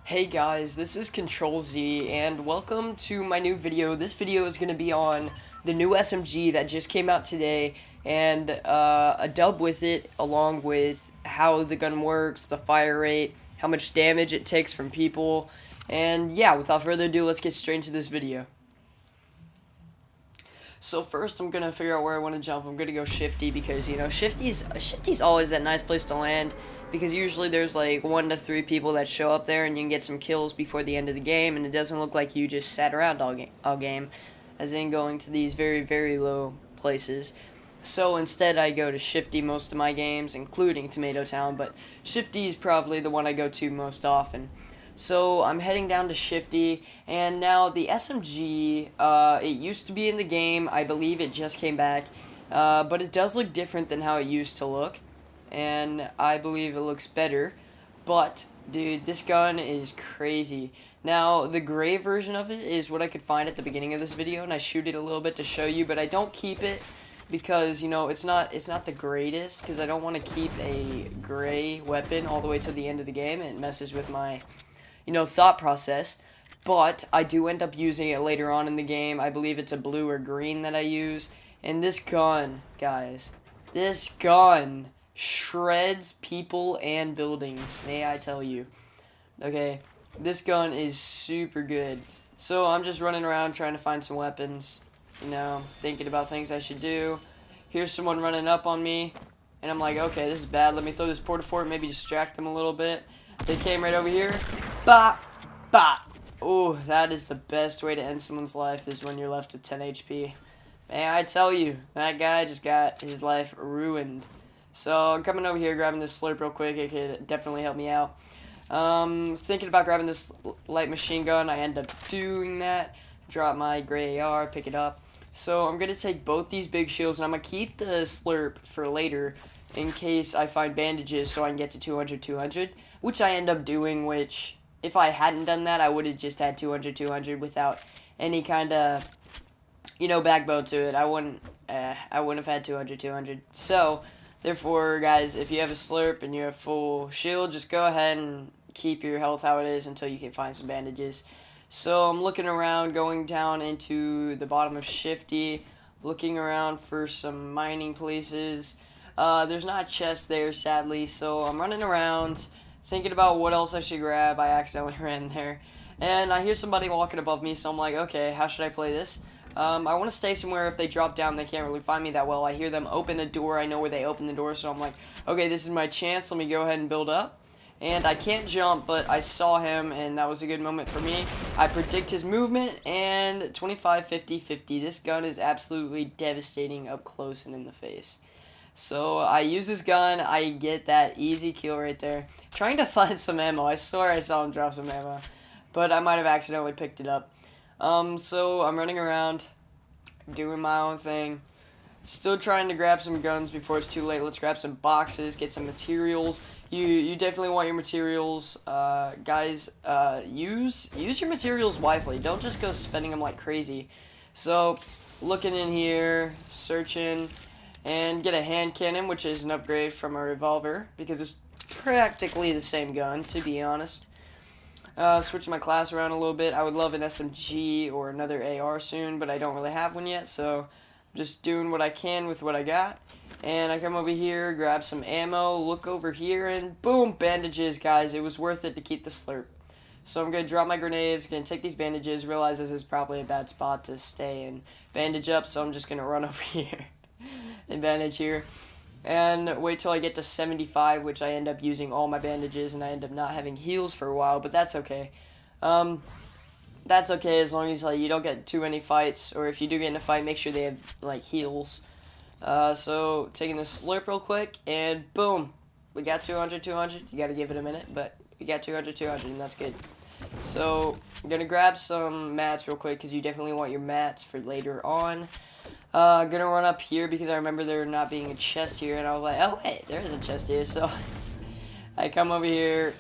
Hey guys, this is Control Z, and welcome to my new video. This video is going to be on the new SMG that just came out today, and a dub with it, along with how the gun works, the fire rate, how much damage it takes from people, and yeah, without further ado, let's get straight into this video. So first, I'm gonna figure out where I want to jump. I'm gonna go Shifty because Shifty's always that nice place to land because usually there's like 1 to 3 people that show up there and you can get some kills before the end of the game, and it doesn't look like you just sat around all game, as in going to these very low places. So instead, I go to Shifty most of my games, including Tomato Town, but Shifty is probably the one I go to most often. So I'm heading down to Shifty, and now the SMG, it used to be in the game. I believe it just came back, but it does look different than how it used to look, and I believe it looks better. But dude, this gun is crazy. Now the gray version of it is what I could find at the beginning of this video, and I shoot it a little bit to show you, but I don't keep it because it's not the greatest, because I don't want to keep a gray weapon all the way to the end of the game. It messes with my thought process, but I do end up using it later on in the game. I believe it's a blue or green that I use, and this gun, guys, this gun shreds people and buildings, may I tell you. Okay, this gun is super good. So I'm just running around trying to find some weapons, thinking about things I should do. Here's someone running up on me, and I'm like, okay, this is bad. Let me throw this porta-fort, maybe distract them a little bit. They came right over here. Bop! Bop! Ooh, that is the best way to end someone's life, is when you're left with 10 HP. May I tell you, that guy just got his life ruined. So, I'm coming over here, grabbing this slurp real quick. It could definitely help me out. Thinking about grabbing this light machine gun. I end up doing that. Drop my gray AR, pick it up. So, I'm going to take both these big shields, and I'm going to keep the slurp for later in case I find bandages so I can get to 200, which I end up doing, which if I hadn't done that, I would have just had 200 without any kind of, backbone to it. I wouldn't have had 200. So, therefore, guys, if you have a slurp and you have full shield, just go ahead and keep your health how it is until you can find some bandages. So, I'm looking around, going down into the bottom of Shifty, looking around for some mining places. There's not a chest there, sadly, so I'm running around thinking about what else I should grab. I accidentally ran there, and I hear somebody walking above me, so I'm like, okay, how should I play this? I want to stay somewhere. If they drop down, they can't really find me that well. I hear them open a door. I know where they open the door, so I'm like, okay, this is my chance. Let me go ahead and build up. And I can't jump, but I saw him, and that was a good moment for me. I predict his movement, and 25, 50, 50. This gun is absolutely devastating up close and in the face. So I use this gun, I get that easy kill right there. Trying to find some ammo. I swear I saw him drop some ammo, but I might have accidentally picked it up. So I'm running around, doing my own thing. Still trying to grab some guns before it's too late. Let's grab some boxes, get some materials. You definitely want your materials, guys. Use your materials wisely. Don't just go spending them like crazy. So looking in here, searching. And get a hand cannon, which is an upgrade from a revolver, because it's practically the same gun, to be honest. Switching my class around a little bit. I would love an SMG or another AR soon, but I don't really have one yet, so I'm just doing what I can with what I got. And I come over here, grab some ammo, look over here, and boom, bandages, guys. It was worth it to keep the slurp. So I'm going to drop my grenades, going to take these bandages, realize this is probably a bad spot to stay and bandage up, so I'm just going to run over here. Advantage here, and wait till I get to 75, which I end up using all my bandages, and I end up not having heals for a while, but that's okay. That's okay as long as you don't get too many fights, or if you do get in a fight, make sure they have heals. So taking this slurp real quick, and boom, we got 200. You got to give it a minute, but we got 200, and that's good. So I'm gonna grab some mats real quick because you definitely want your mats for later on. Gonna run up here because I remember there not being a chest here, and I was like, oh wait, there is a chest here. So I come over here,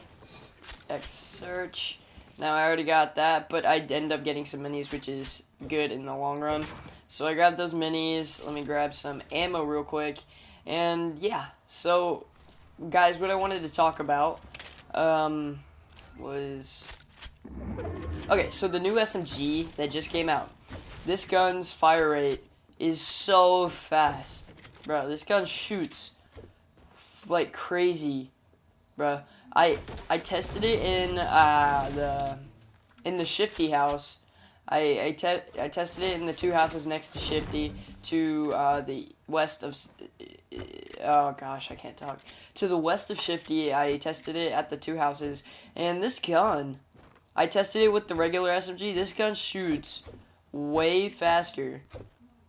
X search. Now I already got that, but I end up getting some minis, which is good in the long run. So I grabbed those minis. Let me grab some ammo real quick, and yeah. So guys, what I wanted to talk about was Okay, so the new SMG that just came out. This gun's fire rate is so fast. Bro, this gun shoots like crazy, bro. I tested it in the Shifty house. I tested it in the two houses next to Shifty to the west of oh gosh, I can't talk. To the west of Shifty, I tested it at the two houses, and this gun, I tested it with the regular SMG. This gun shoots way faster.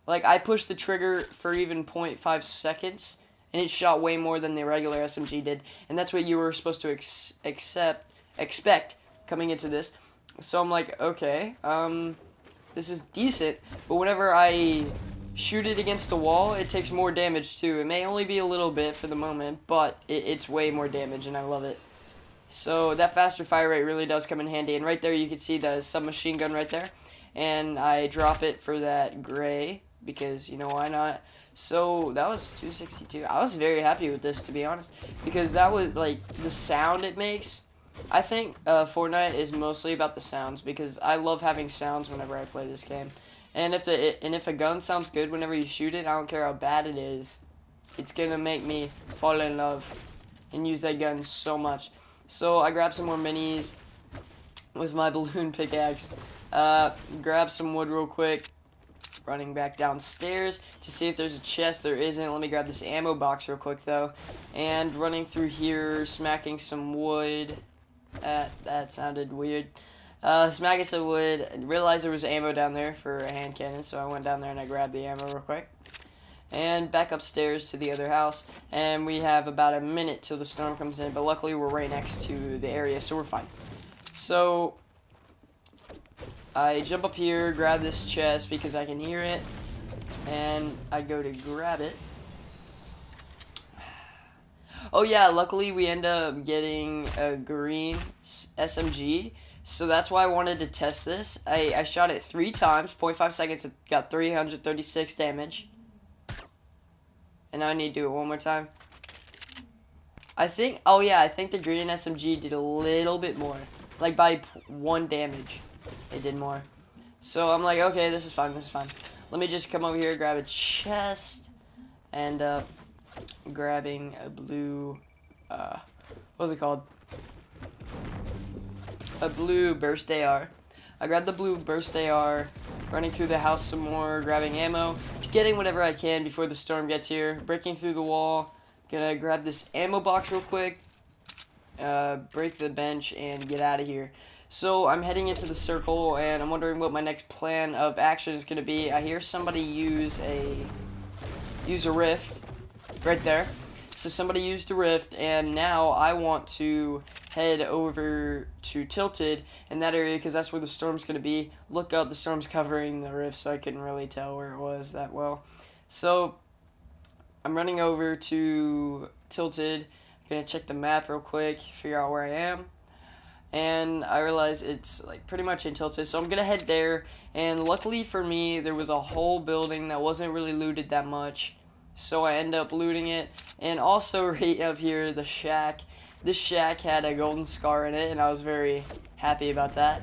Like, I pushed the trigger for even 0.5 seconds, and it shot way more than the regular SMG did. And that's what you were supposed to expect coming into this. So I'm like, okay, this is decent. But whenever I shoot it against the wall, it takes more damage too. It may only be a little bit for the moment, but it's way more damage, and I love it. So that faster fire rate really does come in handy. And right there you can see the submachine gun right there. And I drop it for that gray, because, you know, why not? So that was 262. I was very happy with this, to be honest, because that was, like, the sound it makes. I think Fortnite is mostly about the sounds, because I love having sounds whenever I play this game. And if a gun sounds good whenever you shoot it, I don't care how bad it is. It's gonna make me fall in love and use that gun so much. So I grabbed some more minis with my balloon pickaxe. Grab some wood real quick. Running back downstairs to see if there's a chest. There isn't. Let me grab this ammo box real quick though. And running through here, smacking some wood. That sounded weird. Smacking some wood. Realized there was ammo down there for a hand cannon, so I went down there and I grabbed the ammo real quick. And back upstairs to the other house, and we have about a minute till the storm comes in, but luckily we're right next to the area, so we're fine. So I jump up here, grab this chest because I can hear it, and I go to grab it. Oh yeah, luckily we end up getting a green SMG, so that's why I wanted to test this. I shot it 3 times, 0.5 seconds, it got 336 damage. And now I need to do it one more time. I think the green SMG did a little bit more. Like by 1 damage, it did more. So I'm like, okay, this is fine, this is fine. Let me just come over here, grab a chest, and grabbing a blue, what was it called? A blue burst AR. I grabbed the blue burst AR, running through the house some more, grabbing ammo, getting whatever I can before the storm gets here, breaking through the wall. Gonna grab this ammo box real quick, break the bench, and get out of here. So I'm heading into the circle, and I'm wondering what my next plan of action is gonna be. I hear somebody use a rift right there. So somebody used a rift, and now I want to head over to Tilted in that area because that's where the storm's going to be. Look up, the storm's covering the rift, so I couldn't really tell where it was that well. So I'm running over to Tilted. I'm going to check the map real quick, figure out where I am. And I realize it's like pretty much in Tilted, so I'm going to head there. And luckily for me, there was a whole building that wasn't really looted that much. So I end up looting it. And also right up here, the shack. This shack had a golden scar in it, and I was very happy about that.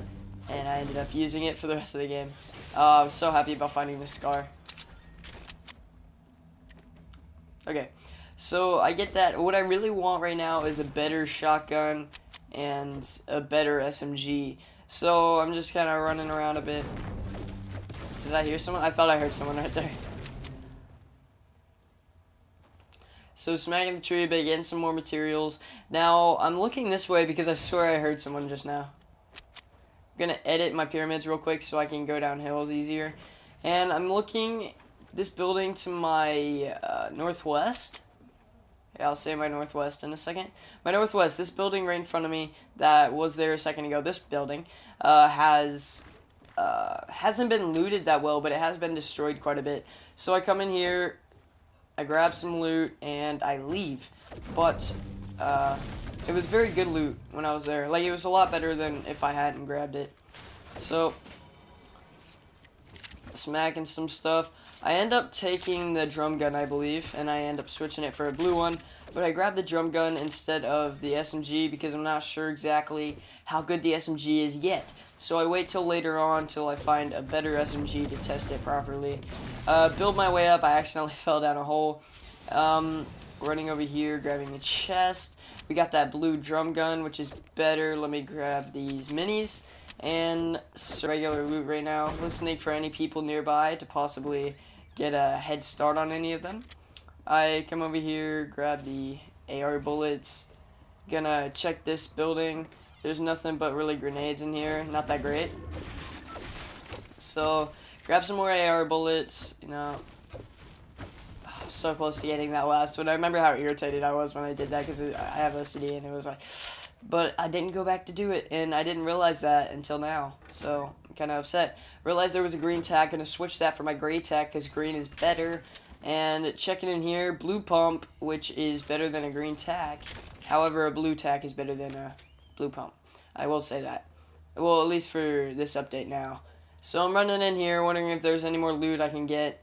And I ended up using it for the rest of the game. I was so happy about finding this scar. Okay, so I get that. What I really want right now is a better shotgun and a better SMG. So I'm just kind of running around a bit. Did I hear someone? I thought I heard someone right there. So smacking the tree a bit, getting some more materials. Now, I'm looking this way because I swear I heard someone just now. I'm going to edit my pyramids real quick so I can go down hills easier. And I'm looking this building to my northwest. Yeah, I'll say my northwest in a second. My northwest, this building right in front of me that was there a second ago, this building hasn't been looted that well, but it has been destroyed quite a bit. So I come in here, I grab some loot, and I leave. But it was very good loot when I was there. Like, it was a lot better than if I hadn't grabbed it. So, smacking some stuff. I end up taking the drum gun, I believe, and I end up switching it for a blue one. But I grabbed the drum gun instead of the SMG because I'm not sure exactly how good the SMG is yet. So I wait till later on till I find a better SMG to test it properly. Build my way up. I accidentally fell down a hole. Running over here, grabbing the chest. We got that blue drum gun, which is better. Let me grab these minis. And regular loot right now. Listening for any people nearby to possibly get a head start on any of them. I come over here, grab the AR bullets. Gonna check this building. There's nothing but really grenades in here. Not that great. So, grab some more AR bullets. You know, so close to getting that last one. I remember how irritated I was when I did that because I have OCD and it was like, but I didn't go back to do it and I didn't realize that until now. So I'm kind of upset. Realized there was a green tack. Gonna switch that for my gray tack because green is better. And checking in here, blue pump, which is better than a green tack. However, a blue tack is better than a blue pump. I will say that. Well, at least for this update now. So I'm running in here, wondering if there's any more loot I can get.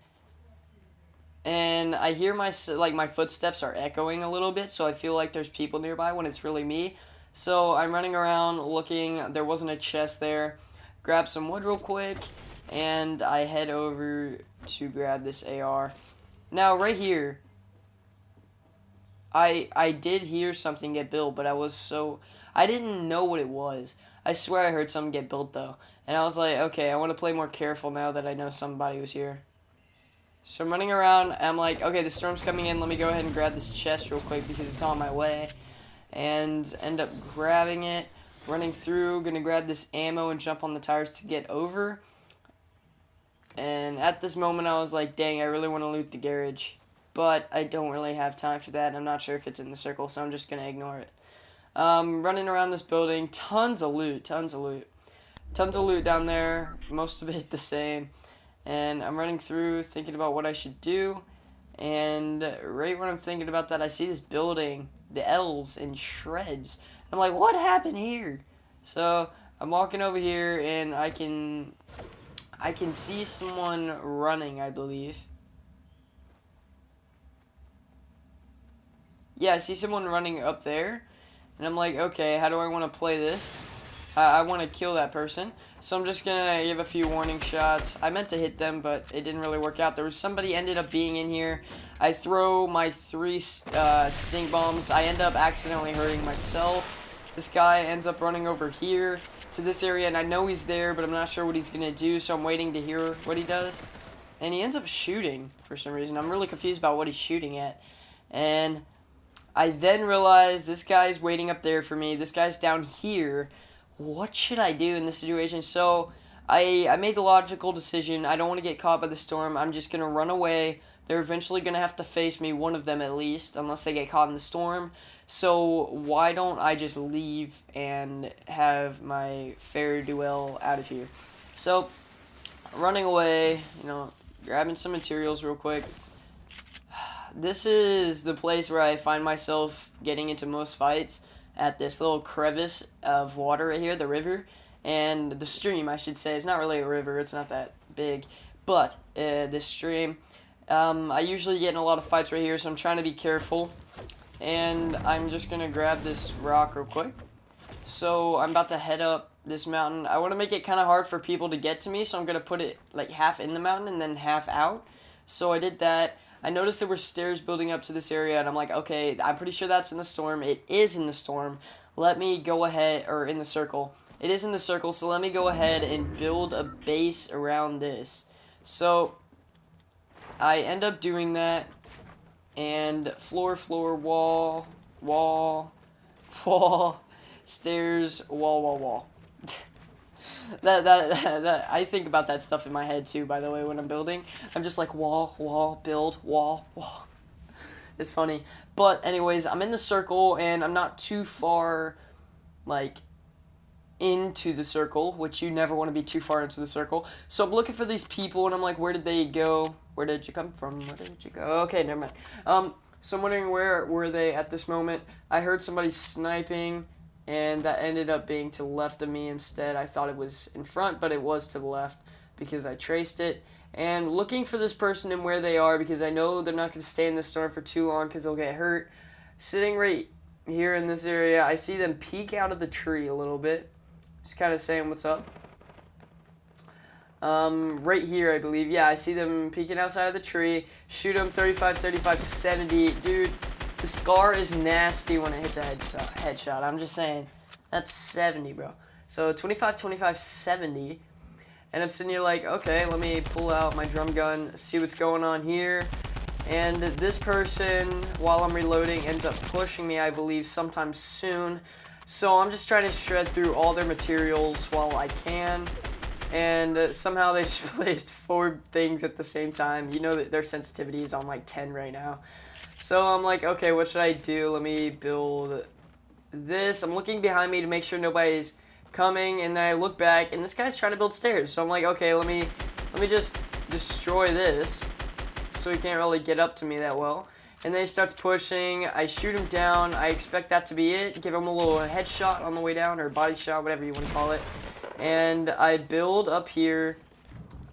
And I hear my footsteps are echoing a little bit, so I feel like there's people nearby when it's really me. So I'm running around looking. There wasn't a chest there. Grab some wood real quick, and I head over to grab this AR. Now right here, I did hear something get built, but I didn't know what it was. I swear I heard something get built though, and I was like, okay, I want to play more careful now that I know somebody was here. So I'm running around, and I'm like, okay, the storm's coming in, let me go ahead and grab this chest real quick because it's on my way. And end up grabbing it, running through, gonna grab this ammo and jump on the tires to get over. And at this moment I was like, dang, I really want to loot the garage. But I don't really have time for that, and I'm not sure if it's in the circle, so I'm just gonna ignore it. Running around this building, tons of loot. Tons of loot down there, most of it the same. And I'm running through thinking about what I should do. And right when I'm thinking about that, I see this building, the L's in shreds. I'm like, what happened here? So I'm walking over here and I can see someone running, I believe. Yeah, I see someone running up there. And I'm like, okay, how do I want to play this? I want to kill that person. So I'm just going to give a few warning shots. I meant to hit them, but it didn't really work out. There was somebody ended up being in here. I throw my 3 stink bombs. I end up accidentally hurting myself. This guy ends up running over here to this area, and I know he's there, but I'm not sure what he's going to do, so I'm waiting to hear what he does. And he ends up shooting for some reason. I'm really confused about what he's shooting at. And I then realize this guy's waiting up there for me. This guy's down here. What should I do in this situation? So I made the logical decision. I don't want to get caught by the storm. I'm just going to run away. They're eventually going to have to face me, one of them at least, unless they get caught in the storm. So why don't I just leave and have my fair duel out of here? So running away, grabbing some materials real quick. This is the place where I find myself getting into most fights, at this little crevice of water right here, the river, and the stream, I should say. It's not really a river, it's not that big, but this stream, I usually get in a lot of fights right here, so I'm trying to be careful, and I'm just going to grab this rock real quick. So I'm about to head up this mountain. I want to make it kind of hard for people to get to me, so I'm going to put it like half in the mountain and then half out. So I did that. I noticed there were stairs building up to this area, and I'm like, okay, I'm pretty sure that's in the storm. It is in the storm. Let me go ahead, or in the circle. It is in the circle, so let me go ahead and build a base around this. So I end up doing that, and floor, wall, stairs, wall. That I think about that stuff in my head too, by the way, when I'm building. I'm just like wall, build, wall. It's funny. But anyways, I'm in the circle and I'm not too far like into the circle, which you never want to be too far into the circle. So I'm looking for these people and I'm like, where did they go? Where did you come from? Where did you go? Okay, never mind. So I'm wondering where were they at this moment. I heard somebody sniping, and that ended up being to the left of me instead. I thought it was in front, but it was to the left because I traced it. and looking for this person and where they are because I know they're not going to stay in the storm for too long because they'll get hurt. Sitting right here in this area, I see them peek out of the tree a little bit. Just kind of saying what's up. Right here, I believe. Yeah, I see them peeking outside of the tree. Shoot them 35, 35, 70. Dude, the scar is nasty when it hits a headshot. I'm just saying. That's 70, bro. So 25, 25, 70. And I'm sitting here like, okay, let me pull out my drum gun, see what's going on here. And this person, while I'm reloading, ends up pushing me, I believe, sometime soon. So I'm just trying to shred through all their materials while I can. And somehow they just placed 4 things at the same time. You know that their sensitivity is on like 10 right now. So I'm like, okay, what should I do? Let me build this. I'm looking behind me to make sure nobody's coming, and then I look back, and this guy's trying to build stairs. So I'm like, okay, let me just destroy this, so he can't really get up to me that well. And then he starts pushing. I shoot him down. I expect that to be it. Give him a little headshot on the way down, or body shot, whatever you want to call it. And I build up here.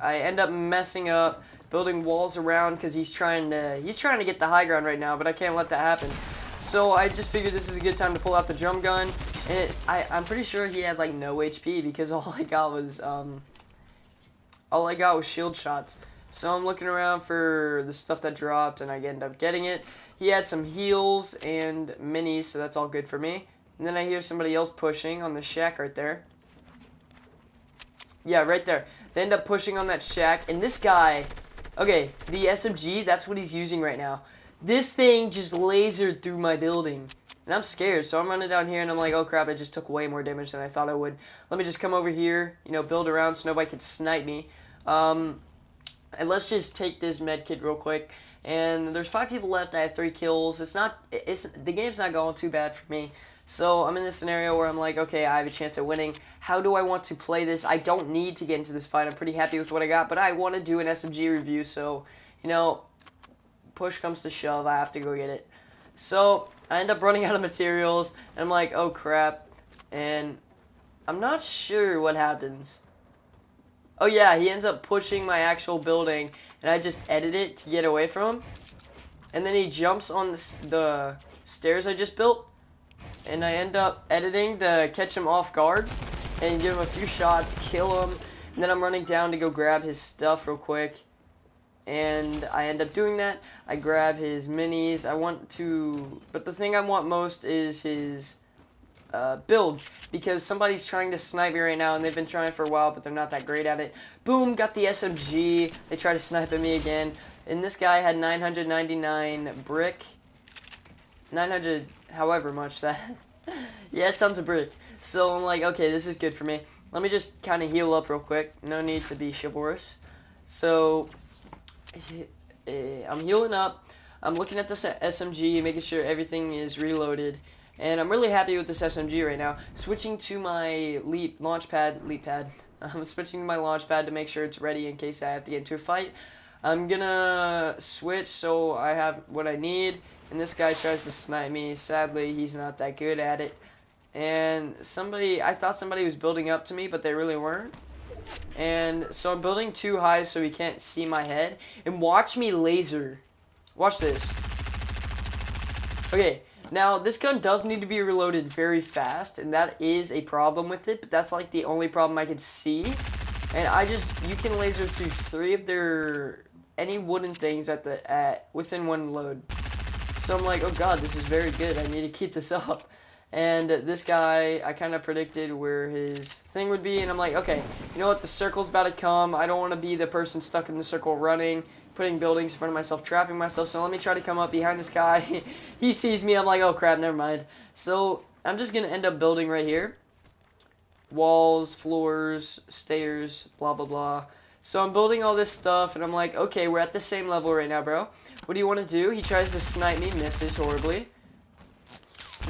I end up messing up, building walls around because he's trying to get the high ground right now, but I can't let that happen. So I just figured this is a good time to pull out the drum gun, and I'm pretty sure he had like no HP because all I got was shield shots. So I'm looking around for the stuff that dropped, and I end up getting it. He had some heals and minis, so that's all good for me. And then I hear somebody else pushing on the shack right there. Yeah, right there. They end up pushing on that shack, and this guy, okay, the SMG, that's what he's using right now. This thing just lasered through my building, and I'm scared, so I'm running down here, and I'm like, oh crap, I just took way more damage than I thought I would. Let me just come over here, you know, build around so nobody can snipe me. And let's just take this med kit real quick. And there's 5 people left. I have 3 kills. The game's not going too bad for me. So I'm in this scenario where I'm like, okay, I have a chance at winning. How do I want to play this? I don't need to get into this fight. I'm pretty happy with what I got, but I want to do an SMG review. So, you know, push comes to shove, I have to go get it. So I end up running out of materials, and I'm like, oh crap. And I'm not sure what happens. Oh yeah, he ends up pushing my actual building, and I just edit it to get away from him. And then he jumps on the stairs I just built, and I end up editing to catch him off guard and give him a few shots, kill him, and then I'm running down to go grab his stuff real quick. And I end up doing that. I grab his minis. But the thing I want most is his builds, because somebody's trying to snipe me right now, and they've been trying for a while, but they're not that great at it. Boom, got the SMG. They try to snipe at me again, and this guy had 999 brick. 900, however much that. Yeah, tons of brick. So I'm like, okay, this is good for me. Let me just kind of heal up real quick. No need to be chivalrous. So I'm healing up. I'm looking at this SMG, making sure everything is reloaded. And I'm really happy with this SMG right now. Switching to my launch pad. I'm switching to my launch pad to make sure it's ready in case I have to get into a fight. I'm gonna switch so I have what I need. And this guy tries to snipe me. Sadly, he's not that good at it. And I thought somebody was building up to me, but they really weren't. And so I'm building too high so he can't see my head. And watch me laser. Watch this. Okay. Now, this gun does need to be reloaded very fast, and that is a problem with it, but that's like the only problem I can see. And you can laser through 3 of any wooden things within one load. So I'm like, oh god, this is very good, I need to keep this up. And this guy, I kind of predicted where his thing would be, and I'm like, okay, you know what, the circle's about to come, I don't want to be the person stuck in the circle running, putting buildings in front of myself, trapping myself, so let me try to come up behind this guy. He sees me, I'm like, oh crap, never mind. So I'm just going to end up building right here. Walls, floors, stairs, blah, blah, blah. So I'm building all this stuff, and I'm like, okay, we're at the same level right now, bro. What do you want to do? He tries to snipe me, misses horribly.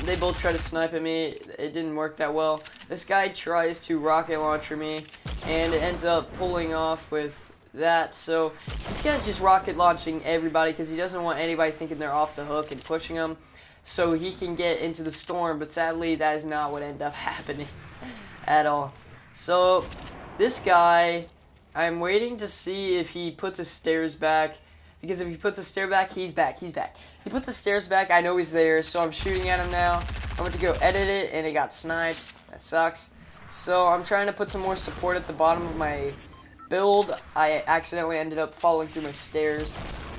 They both try to snipe at me. It didn't work that well. This guy tries to rocket launcher me, and it ends up pulling off with that. So this guy's just rocket launching everybody because he doesn't want anybody thinking they're off the hook and pushing him so he can get into the storm, but sadly that is not what ended up happening at all. So this guy I'm waiting to see if he puts his stairs back, because if he puts a stair back, he's back. He puts the stairs back, I know he's there, so I'm shooting at him now. I'm going to go edit it, and it got sniped. That sucks. So I'm trying to put some more support at the bottom of my build. I accidentally ended up falling through my stairs.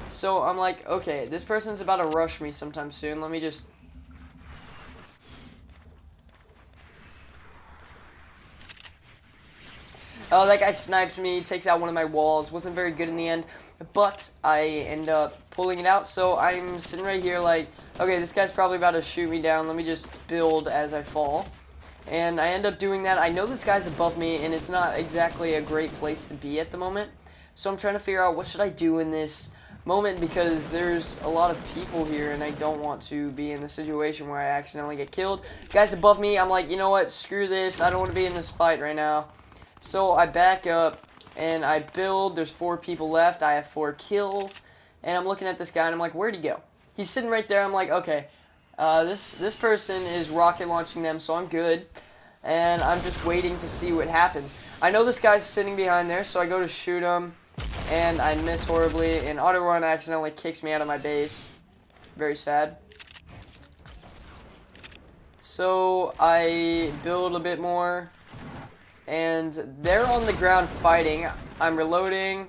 So I'm like, okay, this person's about to rush me sometime soon. Let me just... Oh, that guy snipes me, takes out one of my walls. Wasn't very good in the end, but I end up pulling it out. So I'm sitting right here like, okay, this guy's probably about to shoot me down. Let me just build as I fall. And I end up doing that. I know this guy's above me, and it's not exactly a great place to be at the moment. So I'm trying to figure out what should I do in this moment, because there's a lot of people here, and I don't want to be in the situation where I accidentally get killed. Guy's above me. I'm like, you know what? Screw this. I don't want to be in this fight right now. So I back up, and I build. There's 4 people left. I have 4 kills, and I'm looking at this guy, and I'm like, where'd he go? He's sitting right there. I'm like, okay, this person is rocket launching them, so I'm good, and I'm just waiting to see what happens. I know this guy's sitting behind there, so I go to shoot him, and I miss horribly, and auto run accidentally kicks me out of my base. Very sad. So I build a bit more, and they're on the ground fighting. I'm reloading.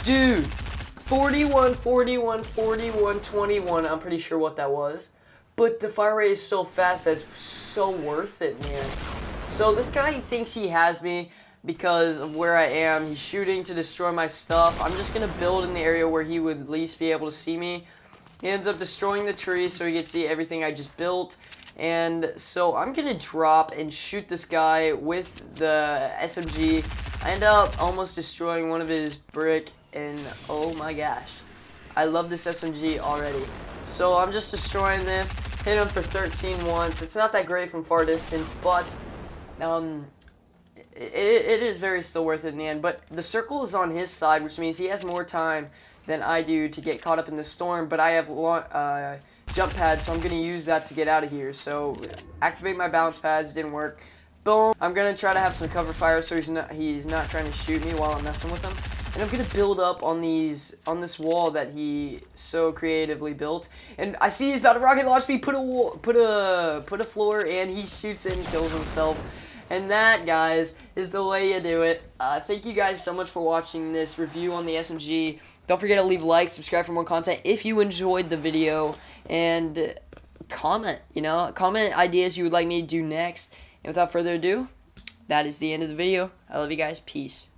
Dude, 41, 41, 41, 21. I'm pretty sure what that was. But the fire rate is so fast that it's so worth it, man. So this guy, he thinks he has me because of where I am. He's shooting to destroy my stuff. I'm just going to build in the area where he would at least be able to see me. He ends up destroying the tree so he can see everything I just built. And so I'm going to drop and shoot this guy with the SMG. I end up almost destroying one of his brick, and oh my gosh, I love this SMG already. So I'm just destroying this, hit him for 13 once. It's not that great from far distance, but it is very still worth it in the end. But the circle is on his side, which means he has more time than I do to get caught up in the storm, but I have jump pad, so I'm going to use that to get out of here. So activate my bounce pads. Didn't work. Boom. I'm going to try to have some cover fire so he's not trying to shoot me while I'm messing with him. And I'm going to build up on this wall that he so creatively built. And I see he's about to rocket launch me, put a floor, and he shoots it and kills himself. And that, guys, is the way you do it. Thank you guys so much for watching this review on the SMG. Don't forget to leave a like, subscribe for more content if you enjoyed the video, and comment, comment ideas you would like me to do next. And without further ado, that is the end of the video. I love you guys. Peace.